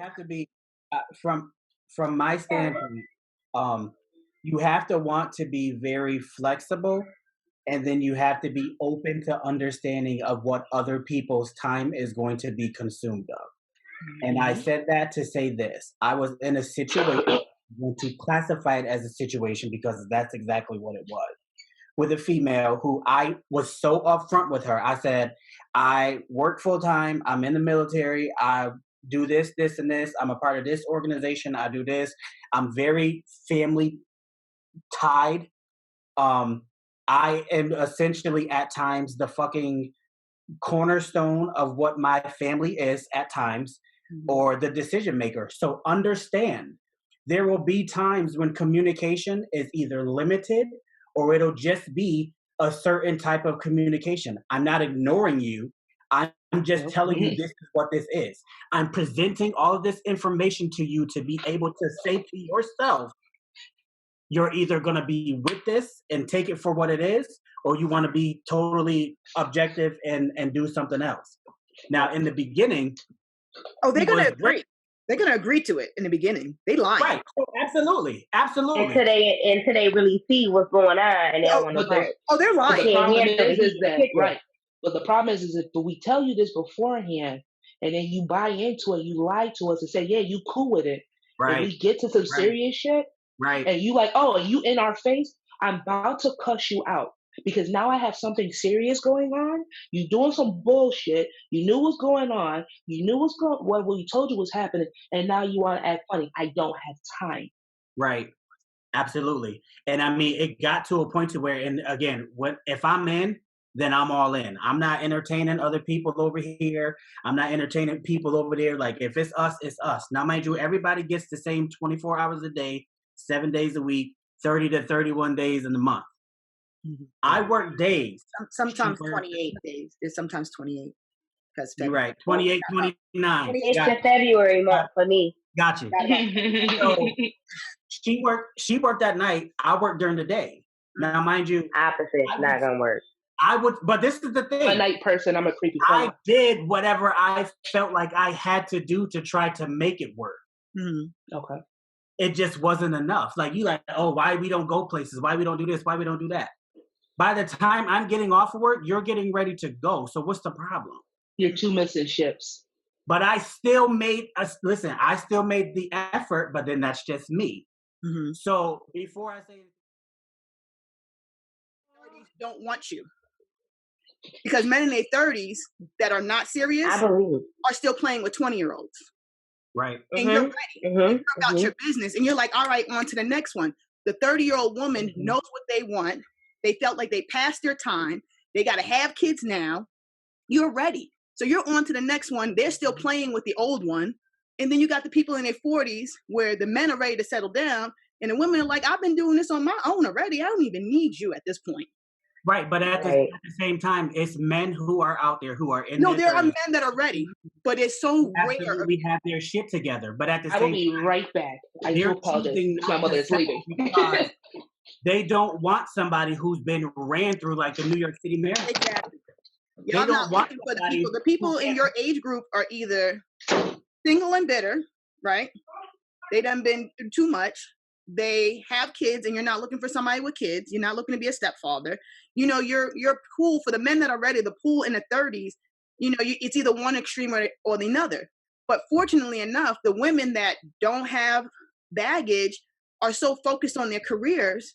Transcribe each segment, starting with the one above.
have to be from my standpoint. Um, you have to want to be very flexible, and then you have to be open to understanding of what other people's time is going to be consumed of. And I Mhm. said that to say this: I was in a situation. I'm going to classify it as a situation because that's exactly what it was with a female who I was so upfront with her. I said, I work full time, I'm in the military, I do this, this, and this. I'm a part of this organization, I do this. I'm very family tied. Um, I am essentially at times the fucking cornerstone of what my family is at times, Mhm. or the decision maker. So understand there will be times when communication is either limited or it'll just be a certain type of communication. I'm not ignoring you. I'm just telling you Mhm. this is what this is. I'm presenting all of this information to you to be able to say to yourself, you're either going to be with this and take it for what it is, or you want to be totally objective and do something else. Now, in the beginning, Oh, they're he gonna was great. agree. They're gonna agree to it in the beginning. They lying. Right. Oh, absolutely. Absolutely. Until they really see what's going on and they don't Oh, want to But work. the they're but lying. the Can't problem handle the is heat in the that kitchen. right. But the problem is if we tell you this beforehand, and then you buy into it, you lie to us and say, yeah, you cool with it. If Right. we get to some Right. serious shit, Right. and you like, oh, and you in our face, I'm about to cuss you out because now I have something serious going on. You doing some bullshit. You knew what's going on. You knew what we told you was happening, and now you want to act funny. I don't have time. Right. Absolutely. And I mean, it got to a point to where, and again, what if I'm in, then I'm all in. I'm not entertaining other people over here. I'm not entertaining people over there. Like if it's us, it's us. Now, mind you, everybody gets the same 24 hours a day, 7 days a week, 30 to 31 days in the month. Mhm. I work days. Sometimes She worked- 28 days. It's sometimes 28 because You're right. 28, 29. It's Got, the February got, month for me. got you. So she worked at night. I worked during the day. Now, mind you, Opposite, I not would, gonna work. but this is the I'm a thing. night person. I'm a creepy I fella. did whatever I felt like I had to do to try to make it work. Mhm. Okay. It just wasn't enough. Like you like, oh, why we don't go places? Why we don't do this? Why we don't do that? By the time I'm getting off of work, you're getting ready to go. So what's the problem? You're two missing ships. But I still made us listen. I still made the effort, but then that's just me. Mhm. So before I say, Don't want you because men in their 30s that are not serious I believe. are still playing with 20-year-olds. right, And you're ready. You're about your business, and you're like, all right, on to the next one. The 30-year-old woman knows what they want. They felt like they passed their time. They got to have kids now. You're ready. So you're on to the next one. They're still playing with the old one. And then you got the people in their 40s where the men are ready to settle down. And the women are like, I've been doing this on my own already. I don't even need you at this point. right. But at Right. the same time, it's men who are out there who are in No, their there are 30s, men that are ready, but it's so rare. absolutely have their shit together. But at the I will same be time, right back. I they're do apologize. choosing My not mother to is settle leaving. because they don't want somebody who's been ran through like the New York City Marathon. Exactly. They Y'all don't not want looking for the somebody people. The who people in can't. your age group are either single and bitter, right? They done been through too much. They have kids, and you're not looking for somebody with kids. You're not looking to be a stepfather. You know, your pool for the men that are ready. The pool in the 30s. You know, it's either one extreme or the other. But fortunately enough, the women that don't have baggage are so focused on their careers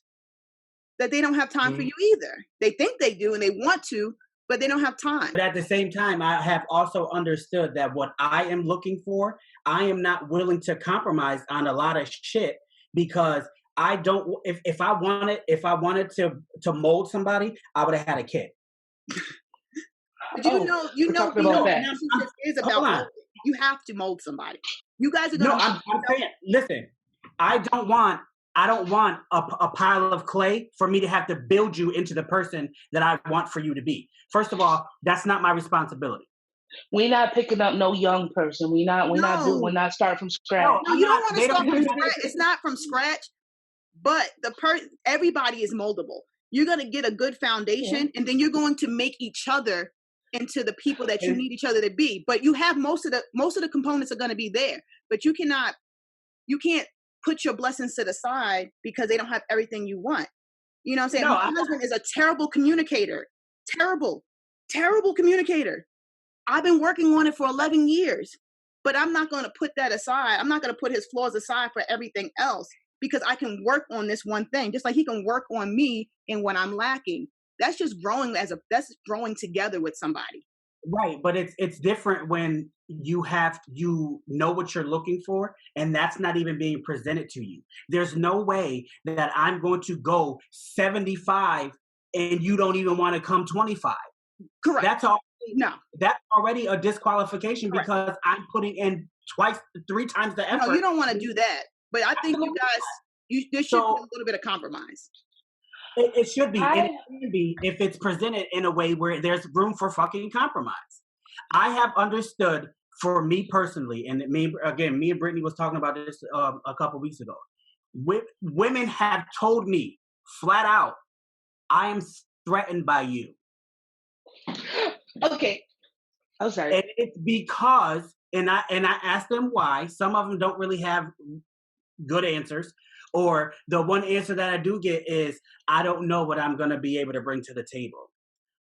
that they don't have time for you either. They think they do and they want to, but they don't have time. But at the same time, I have also understood that what I am looking for, I am not willing to compromise on a lot of shit because I don't. If I wanted to mold somebody, I would have had a kid. But you know relationships is about Hold on. molding. You have to mold somebody. You guys are No, gonna I'm saying, listen, I don't want a pile of clay for me to have to build you into the person that I want for you to be. First of all, that's not my responsibility. We're not picking up no young person. We're not starting from scratch. No, you don't want to start from scratch. It's not from scratch, but everybody is moldable. You're gonna get a good foundation, and then you're going to make each other into the people that you need each other to be. But you have most of the components are going to be there. but you can't put your blessings to the side because they don't have everything you want. You know what I'm saying? No, My husband is a terrible communicator. Terrible communicator. I've been working on it for 11 years, but I'm not going to put that aside. I'm not going to put his flaws aside for everything else because I can work on this one thing, just like he can work on me and when I'm lacking. That's just growing that's growing together with somebody. right, but it's different when you know what you're looking for, and that's not even being presented to you. There's no way that I'm going to go 75 and you don't even want to come 25. Correct. That's already a disqualification. Correct. Because I'm putting in 3 times the effort. No, you don't want to do that. But I think you guys, there should be a little bit of compromise. It should be. It can be if it's presented in a way where there's room for fucking compromise. I have understood, for me personally, and me and Brittany was talking about this a couple weeks ago. Women have told me flat out, I am threatened by you. Okay. I'm sorry. And it's because, and I asked them why. Some of them don't really have good answers. Or the one answer that I do get is, I don't know what I'm going to be able to bring to the table.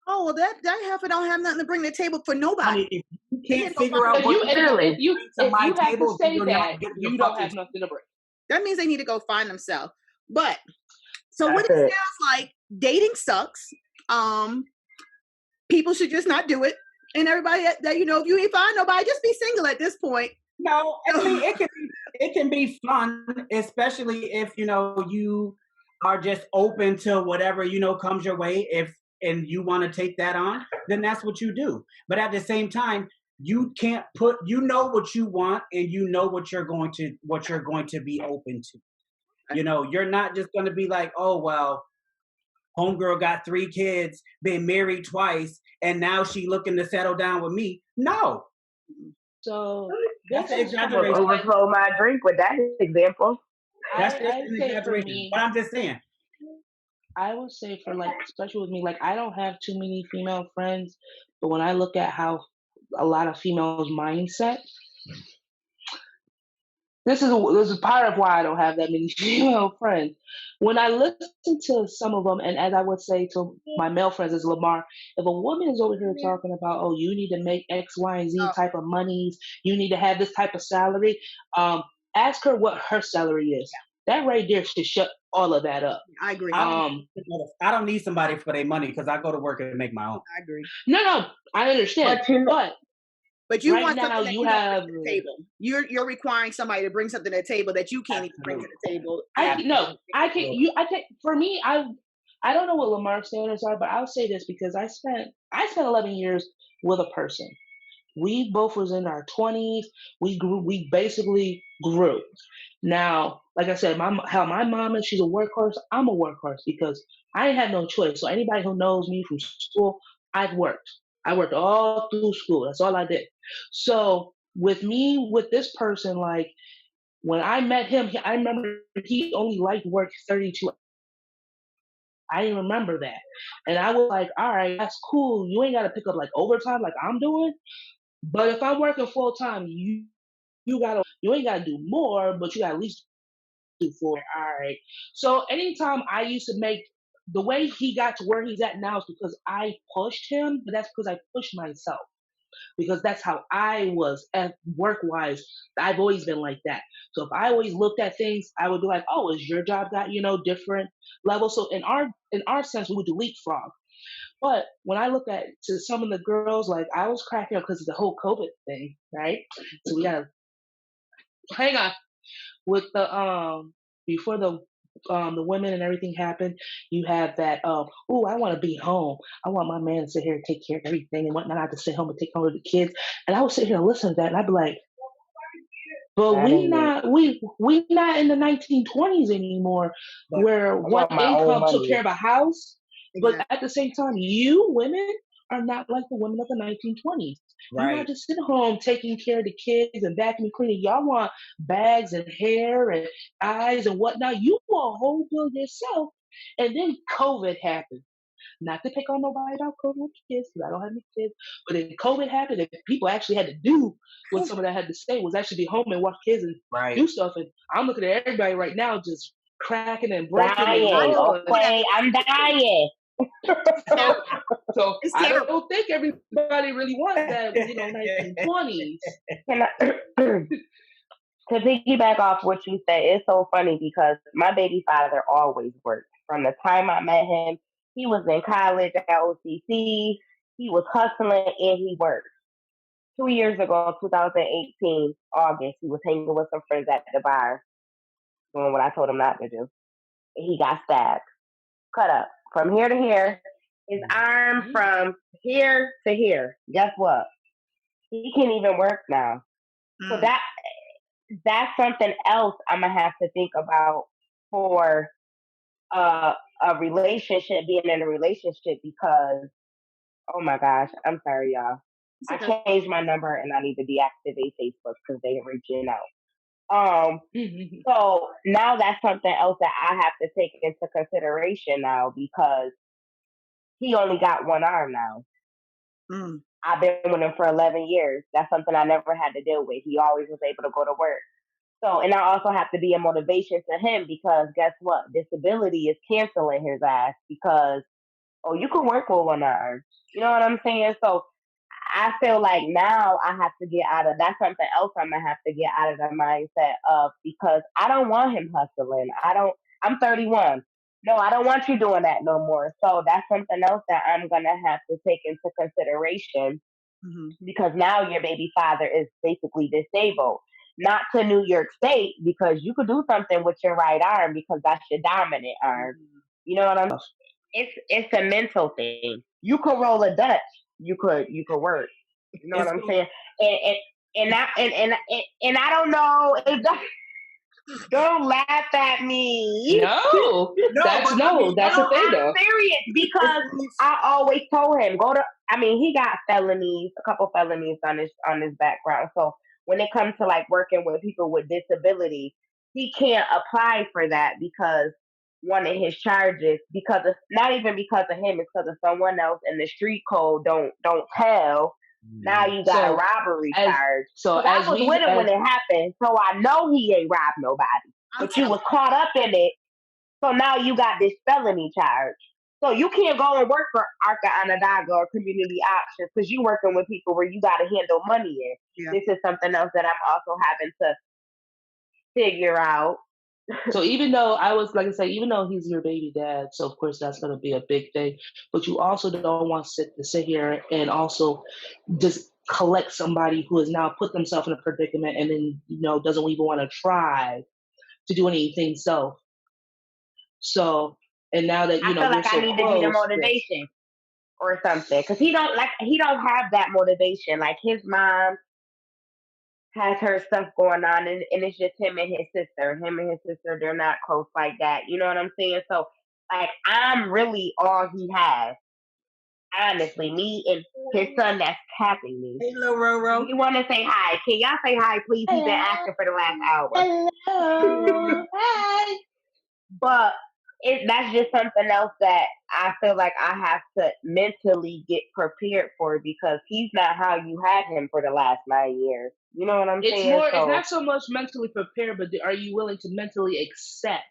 Oh, well, that half don't have nothing to bring to the table for nobody. I mean, if you can't figure out what if you have table, to say that, you don't have nothing to bring. That means they need to go find themselves. But, so what it sounds like, dating sucks. People should just not do it. And everybody that, if you ain't find nobody, just be single at this point. No, I mean, it can be fun, especially if, you are just open to whatever, comes your way. And you want to take that on, then that's what you do. But at the same time, you can't you know what you want, and you know what you're going to be open to. You're not just going to be like, oh, well, homegirl got 3 kids, been married twice, and now she looking to settle down with me. No. So that's an exaggeration. Overflow my drink with that example. That's an exaggeration. But I'm just saying. I would say for especially with me, I don't have too many female friends, but when I look at how a lot of females' mindset, this is part of why I don't have that many female friends. When I listen to some of them, and as I would say to my male friends as Lamar, if a woman is over here talking about, oh, you need to make X, Y, and Z type of monies, you need to have this type of salary, ask her what her salary is. That right there should shut all of that up. I agree. I don't need somebody for their money because I go to work and make my own. I agree. No, I understand. But you right want now something that you have to the table. You're requiring somebody to bring something to the table that you can't even bring to the table. I can't. For me, I don't know what Lamar's standards are, but I'll say this because I spent 11 years with a person. We both was in our 20s. We basically grew. Now, like I said, my mom is, she's a workhorse. I'm a workhorse because I had no choice. So anybody who knows me from school, I've worked. I worked all through school. That's all I did. So with this person, when I met him, I remember he only liked work 32 hours. I didn't remember that. And I was like, all right, that's cool. You ain't got to pick up overtime like I'm doing. But if I'm working full time, you ain't gotta do more, but you gotta at least do 4. All right. So anytime I used to make the way he got to where he's at now is because I pushed him, but that's because I pushed myself. Because that's how I was at work-wise. I've always been like that. So if I always looked at things, I would be like, oh, is your job got, different levels? So in our sense, we would do leapfrog. But when I look at to some of the girls, I was cracking up because of the whole COVID thing, right? So we gotta hang on with the before the women and everything happened. You have that I want to be home. I want my man to sit here and take care of everything and whatnot. I have to sit home and take care of the kids. And I would sit here and listen to that, and I'd be like, but we not in the 1920s anymore, where one income took care of a house. But at the same time, you women are not like the women of the 1920s. Right. You're not just sitting home taking care of the kids and vacuuming, cleaning. Y'all want bags and hair and eyes and whatnot. You want a whole bill yourself. And then COVID happened. Not to pick on nobody about COVID with kids, because I don't have any kids. But if COVID happened, if people actually had to do what some of that had to say, was actually be home and watch kids and do stuff. And I'm looking at everybody right now just cracking and breaking and Dying, rolling. okay? I'm dying. So It's I terrible. don't think everybody really wants that, 1920s. Can I, to piggyback off what you said, it's so funny because my baby father always worked. From the time I met him, he was in college at OCC, he was hustling, and he worked. 2 years ago, 2018, August, he was hanging with some friends at the bar, doing what I told him not to do. And he got stabbed, cut up from here to here, his arm from here to here. Guess what? He can't even work now. So that's something else I'm gonna have to think about for a relationship, being in a relationship, because oh my gosh, I'm sorry, y'all. I changed my number and I need to deactivate Facebook because they reaching out. So now that's something else that I have to take into consideration now, because he only got one arm now. I've been with him for 11 years. That's something I never had to deal with. He always was able to go to work. So, and I also have to be a motivation to him, because guess what? Disability is canceling his ass, because, oh, you can work with one arm. You know what I'm saying? So I feel like now I have to get out of, that's something else I'm going to have to get out of the mindset of, because I don't want him hustling. I'm 31. No, I don't want you doing that no more. So that's something else that I'm going to have to take into consideration, because now your baby father is basically disabled. Not to New York State, because you could do something with your right arm because that's your dominant arm. You know what I'm saying? It's a mental thing. You could roll a Dutch. You could work. You know what I'm saying? And I don't know if that, don't laugh at me. No, that's a thing though. I'm serious, because I always told him he got felonies, a couple felonies on his background. So when it comes to like working with people with disabilities, he can't apply for that because one of his charges, because of, not even because of him, it's because of someone else, and the street code don't tell. Now you got a robbery charge. So I was with him when it happened, so I know he ain't robbed nobody. But you was caught up in it, so now you got this felony charge. So you can't go and work for Arca Onondaga or Community Options, because you working with people where you got to handle money in. Yeah. This is something else that I'm also having to figure out. So even though even though he's your baby dad, so of course that's going to be a big thing, but you also don't want to sit here and also just collect somebody who has now put themselves in a predicament and then, doesn't even want to try to do anything self. So, and now that, I feel like I need to be the motivation or something, because he don't have that motivation. Like his mom has her stuff going on, and it's just him and his sister. Him and his sister, they're not close like that. You know what I'm saying? So, like, I'm really all he has. Honestly, me and his son that's tapping me. Hey, little Roro. You want to say hi? Can y'all say hi, please? He's been asking for the last hour. Hello. Hi. But that's just something else that I feel like I have to mentally get prepared for, because he's not how you had him for the last 9 years. You know what I'm saying? It's not so much mentally prepared, but are you willing to mentally accept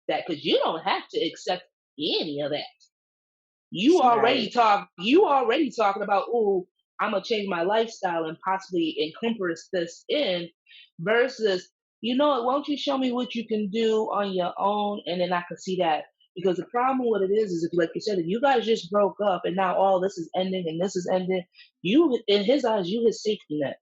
that? Because you don't have to accept any of that. You already talking about, oh, I'm gonna change my lifestyle and possibly encompass this in, versus, why don't you show me what you can do on your own, and then I can see that. Because the problem with it is if, like you said, if you guys just broke up and now all this is ending and this is ending, you, in his eyes, you his safety net.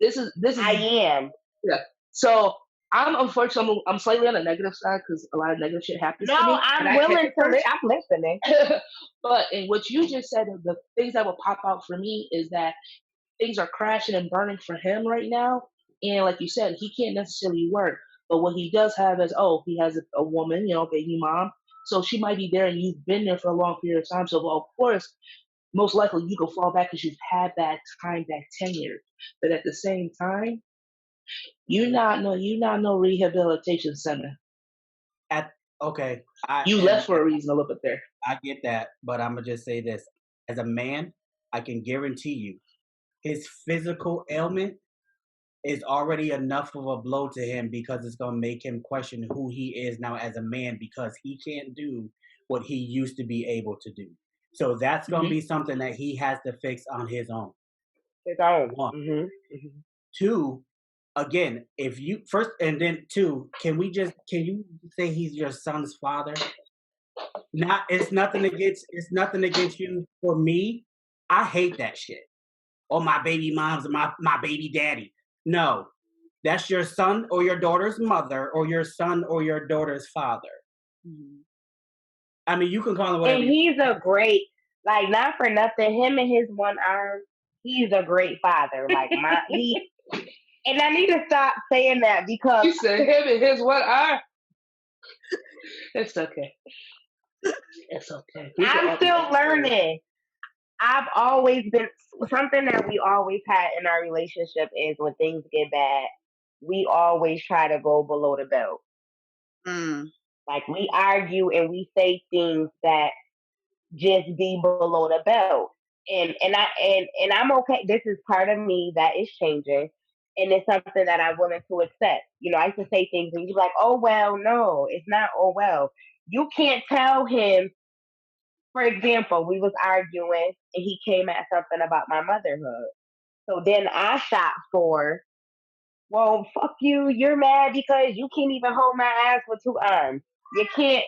This is. I am. Yeah. So I'm slightly on the negative side because a lot of negative shit happens to me. No, I'm willing to. I'm listening. But in what you just said, the things that will pop out for me is that things are crashing and burning for him right now. And like you said, he can't necessarily work. But what he does have is, he has a woman, baby mom. So she might be there and you've been there for a long period of time. So, of course, most likely you can fall back because you've had that time, that tenure. But at the same time, you're not no rehabilitation center. Okay. You and left for a reason a little bit there. I get that, but I'm gonna just say this: as a man, I can guarantee you, his physical ailment is already enough of a blow to him because it's gonna make him question who he is now as a man because he can't do what he used to be able to do. So that's gonna Hmm. be something that he has to fix on his own. His own. One. Mm-hmm. Two, again, if you first and then two, can you say he's your son's father? Not it's nothing against you. For me, I hate that shit. Oh, my baby mom's my baby daddy. No. That's your son or your daughter's mother or your son or your daughter's father. Mhm. I mean, you can call him whatever And you he's a great, like, not for nothing, him and his one arm, he's a great father. Like, and I need to stop saying that because You said him and his what eye? It's okay. It's okay. We can I'm all be still honest. learning. I've always been, something that we always had in our relationship is when things get bad, we always try to go below the belt. Mm. Like, we argue and we say things that just be below the belt. And I'm okay. This is part of me that is changing. And it's something that I'm willing to accept. You know, I used to say things and you're like, oh well, no, it's not oh well. You can't tell him, for example, we was arguing and he came at something about my motherhood. So then I shot for, well, fuck you, you're mad because you can't even hold my ass with two arms. You can't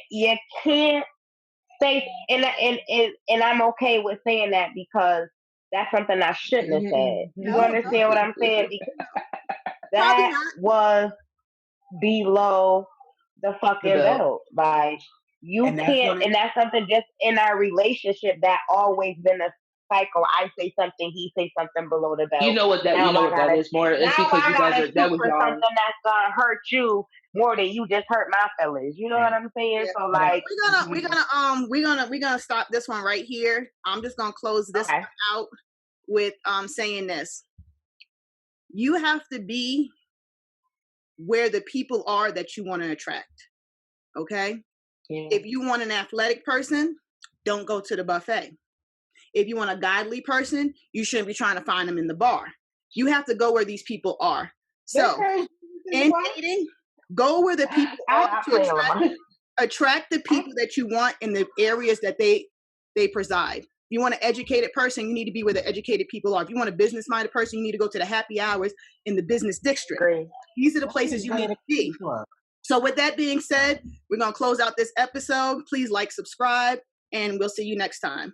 say, and I'm okay with saying that because that's something I shouldn't have said. You No, understand what I'm saying? Because probably that not. was below the The fucking belt. belt. Like, you and that's can't, gonna and that's something just in our relationship that always been a cycle. I say something, he say something below the You belt. know what that Now I that gotta, is more. It's now because I you guys gotta are that shoot was for y'all. something that's gonna hurt you more than you just hurt my feelings. You know what I'm saying? Yeah. So but like, We're gonna stop this one right here. I'm just gonna close this okay, one out with saying this. You have to be where the people are that you want to attract. Okay? Yeah. If you want an athletic person, don't go to the buffet. If you want a godly person, you shouldn't be trying to find them in the bar. You have to go where these people are. So, in dating, go where the people are I to play Lamar. attract the people that you want in the areas that they preside. If you want an educated person, you need to be where the educated people are. If you want a business-minded person, you need to go to the happy hours in the business district. Agree. These are the places you need to be. So with that being said, we're going to close out this episode. Please like, subscribe, and we'll see you next time.